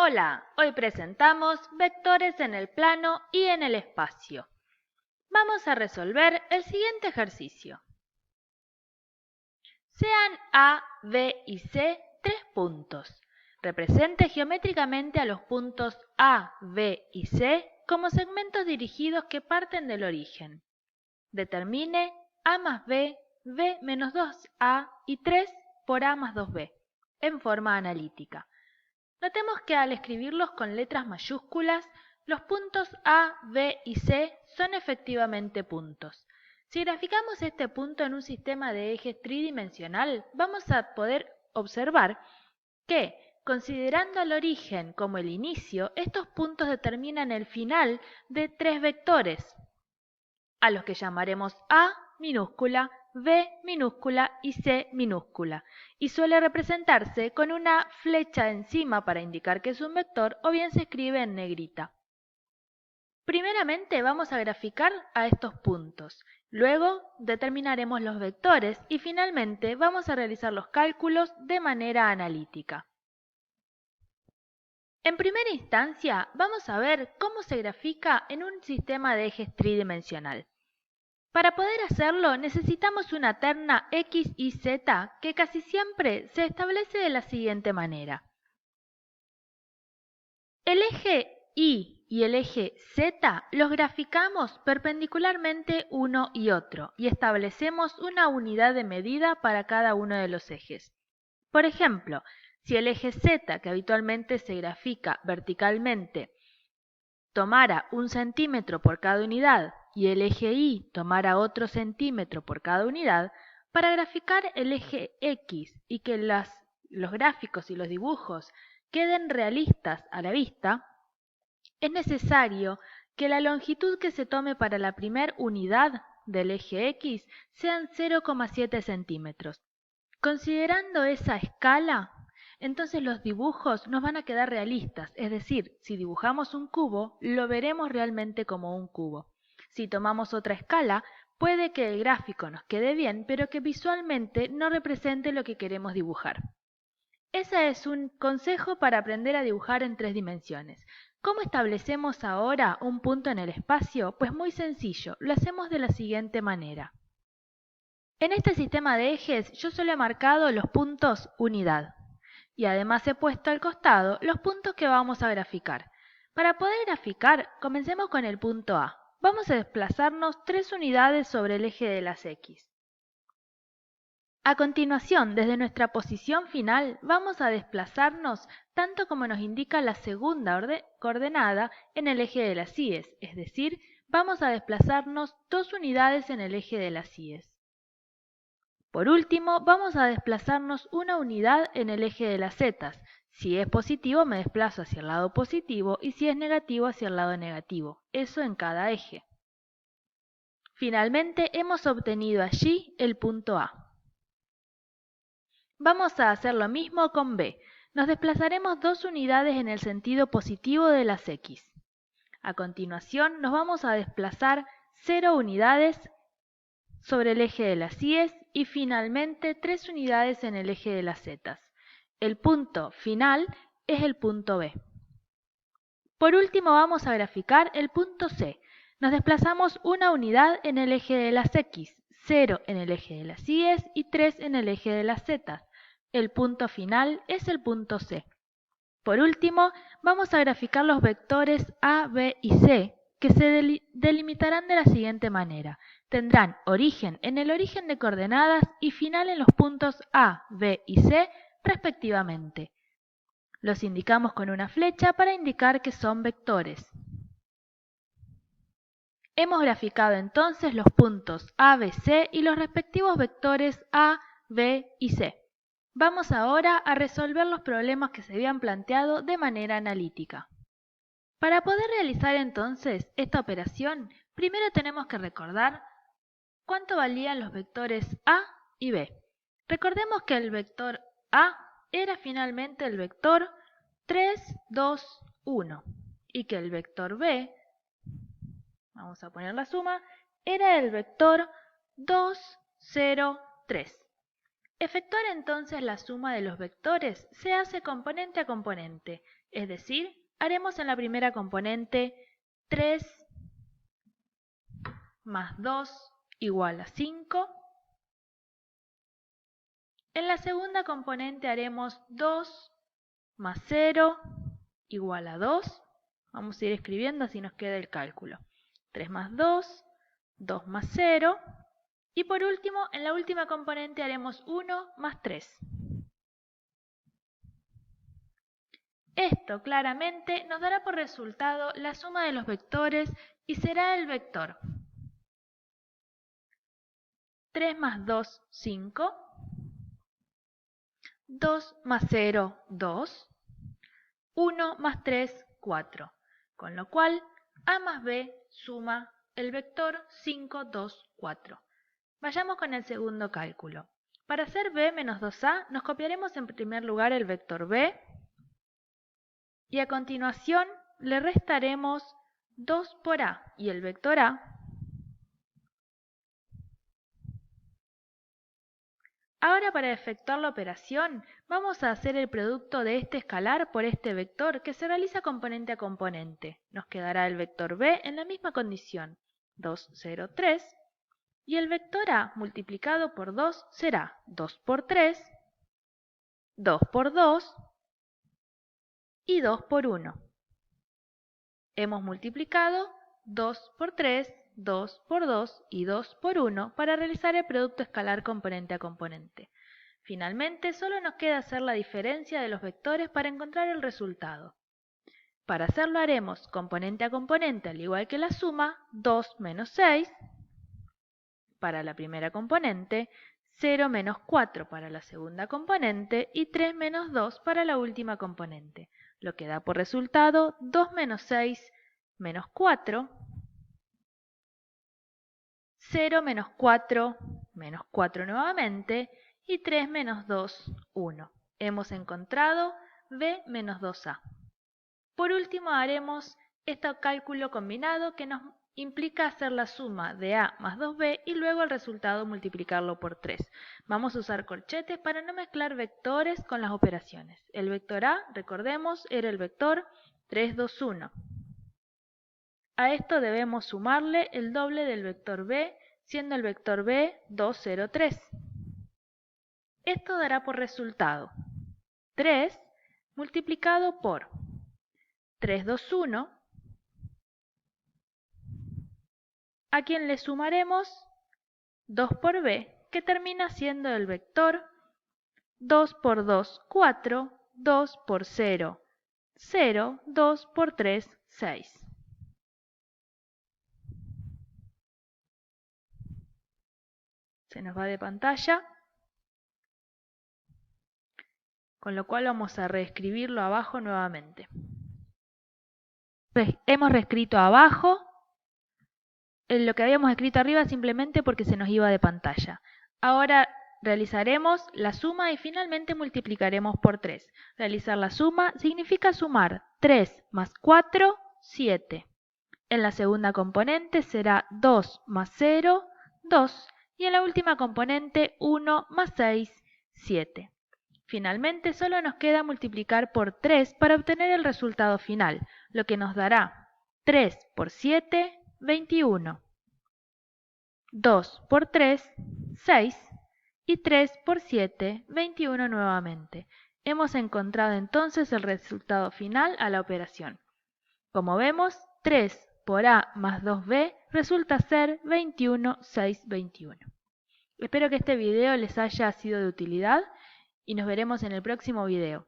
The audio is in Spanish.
Hola, hoy presentamos vectores en el plano y en el espacio. Vamos a resolver el siguiente ejercicio. Sean A, B y C tres puntos. Represente geométricamente a los puntos A, B y C como segmentos dirigidos que parten del origen. Determine A más B, B menos 2A y 3 por A más 2B en forma analítica. Notemos que al escribirlos con letras mayúsculas, los puntos A, B y C son efectivamente puntos. Si graficamos este punto en un sistema de ejes tridimensional, vamos a poder observar que, considerando al origen como el inicio, estos puntos determinan el final de tres vectores, a los que llamaremos A minúscula, B minúscula y C minúscula, y suele representarse con una flecha encima para indicar que es un vector o bien se escribe en negrita. Primeramente vamos a graficar a estos puntos, luego determinaremos los vectores y finalmente vamos a realizar los cálculos de manera analítica. En primera instancia vamos a ver cómo se grafica en un sistema de ejes tridimensional. Para poder hacerlo necesitamos una terna X y Z que casi siempre se establece de la siguiente manera. El eje Y y el eje Z los graficamos perpendicularmente uno y otro y establecemos una unidad de medida para cada uno de los ejes. Por ejemplo, si el eje Z, que habitualmente se grafica verticalmente, tomara 1 centímetro por cada unidad y el eje Y tomara otro centímetro por cada unidad, para graficar el eje X y que los gráficos y los dibujos queden realistas a la vista, es necesario que la longitud que se tome para la primera unidad del eje X sean 0,7 centímetros. Considerando esa escala, entonces los dibujos nos van a quedar realistas, es decir, si dibujamos un cubo, lo veremos realmente como un cubo. Si tomamos otra escala, puede que el gráfico nos quede bien, pero que visualmente no represente lo que queremos dibujar. Ese es un consejo para aprender a dibujar en tres dimensiones. ¿Cómo establecemos ahora un punto en el espacio? Pues muy sencillo, lo hacemos de la siguiente manera. En este sistema de ejes yo solo he marcado los puntos unidad y además he puesto al costado los puntos que vamos a graficar. Para poder graficar, comencemos con el punto A. Vamos a desplazarnos 3 unidades sobre el eje de las X. A continuación, desde nuestra posición final, vamos a desplazarnos tanto como nos indica la segunda coordenada en el eje de las Y, es decir, vamos a desplazarnos 2 unidades en el eje de las Y. Por último, vamos a desplazarnos una unidad en el eje de las Z. Si es positivo, me desplazo hacia el lado positivo y si es negativo, hacia el lado negativo. Eso en cada eje. Finalmente, hemos obtenido allí el punto A. Vamos a hacer lo mismo con B. Nos desplazaremos 2 unidades en el sentido positivo de las X. A continuación, nos vamos a desplazar 0 unidades sobre el eje de las Y y finalmente 3 unidades en el eje de las Z. El punto final es el punto B. Por último vamos a graficar el punto C. Nos desplazamos una unidad en el eje de las X, 0 en el eje de las Y y 3 en el eje de las Z. El punto final es el punto C. Por último, vamos a graficar los vectores A, B y C, que se delimitarán de la siguiente manera. Tendrán origen en el origen de coordenadas y final en los puntos A, B y C, respectivamente. Los indicamos con una flecha para indicar que son vectores. Hemos graficado entonces los puntos A, B, C y los respectivos vectores A, B y C. Vamos ahora a resolver los problemas que se habían planteado de manera analítica. Para poder realizar entonces esta operación, primero tenemos que recordar cuánto valían los vectores A y B. Recordemos que el vector A era finalmente el vector 3, 2, 1 y que el vector B, vamos a poner la suma, era el vector 2, 0, 3. Efectuar entonces la suma de los vectores se hace componente a componente, es decir, haremos en la primera componente 3 más 2 igual a 5. En la segunda componente haremos 2 más 0 igual a 2. Vamos a ir escribiendo así nos queda el cálculo. 3 más 2, 2 más 0. Y por último, en la última componente haremos 1 más 3. Esto claramente nos dará por resultado la suma de los vectores y será el vector 3 más 2, 5, 2 más 0, 2, 1 más 3, 4, con lo cual A más B suma el vector 5, 2, 4. Vayamos con el segundo cálculo. Para hacer B menos 2A nos copiaremos en primer lugar el vector B y a continuación le restaremos 2 por A y el vector A. Ahora para efectuar la operación vamos a hacer el producto de este escalar por este vector que se realiza componente a componente. Nos quedará el vector B en la misma condición, 2, 0, 3, y el vector A multiplicado por 2 será 2 por 3, 2 por 2 y 2 por 1. Hemos multiplicado 2 por 3, 2 por 2 y 2 por 1 para realizar el producto escalar componente a componente. Finalmente, solo nos queda hacer la diferencia de los vectores para encontrar el resultado. Para hacerlo haremos componente a componente, al igual que la suma, 2 menos 6 para la primera componente, 0 menos 4 para la segunda componente y 3 menos 2 para la última componente, lo que da por resultado 2 menos 6 menos 4, 0 menos 4 menos 4 nuevamente y 3 menos 2, 1. Hemos encontrado B menos 2A. Por último haremos este cálculo combinado que nos implica hacer la suma de A más 2B y luego el resultado multiplicarlo por 3. Vamos a usar corchetes para no mezclar vectores con las operaciones. El vector A, recordemos, era el vector 3, 2, 1. A esto debemos sumarle el doble del vector B, siendo el vector B 2, 0, 3. Esto dará por resultado 3 multiplicado por 3, 2, 1, a quien le sumaremos 2 por B, que termina siendo el vector 2 por 2, 4, 2 por 0, 0, 2 por 3, 6. Se nos va de pantalla, con lo cual vamos a reescribirlo abajo nuevamente. Hemos reescrito abajo lo que habíamos escrito arriba simplemente porque se nos iba de pantalla. Ahora realizaremos la suma y finalmente multiplicaremos por 3. Realizar la suma significa sumar 3 más 4, 7. En la segunda componente será 2 más 0, 2. Y en la última componente 1 más 6, 7. Finalmente solo nos queda multiplicar por 3 para obtener el resultado final, lo que nos dará 3 por 7, 21. 2 por 3, 6. Y 3 por 7, 21 nuevamente. Hemos encontrado entonces el resultado final a la operación. Como vemos, 3 por A más 2B resulta ser 21, 6, 21. Espero que este video les haya sido de utilidad y nos veremos en el próximo video.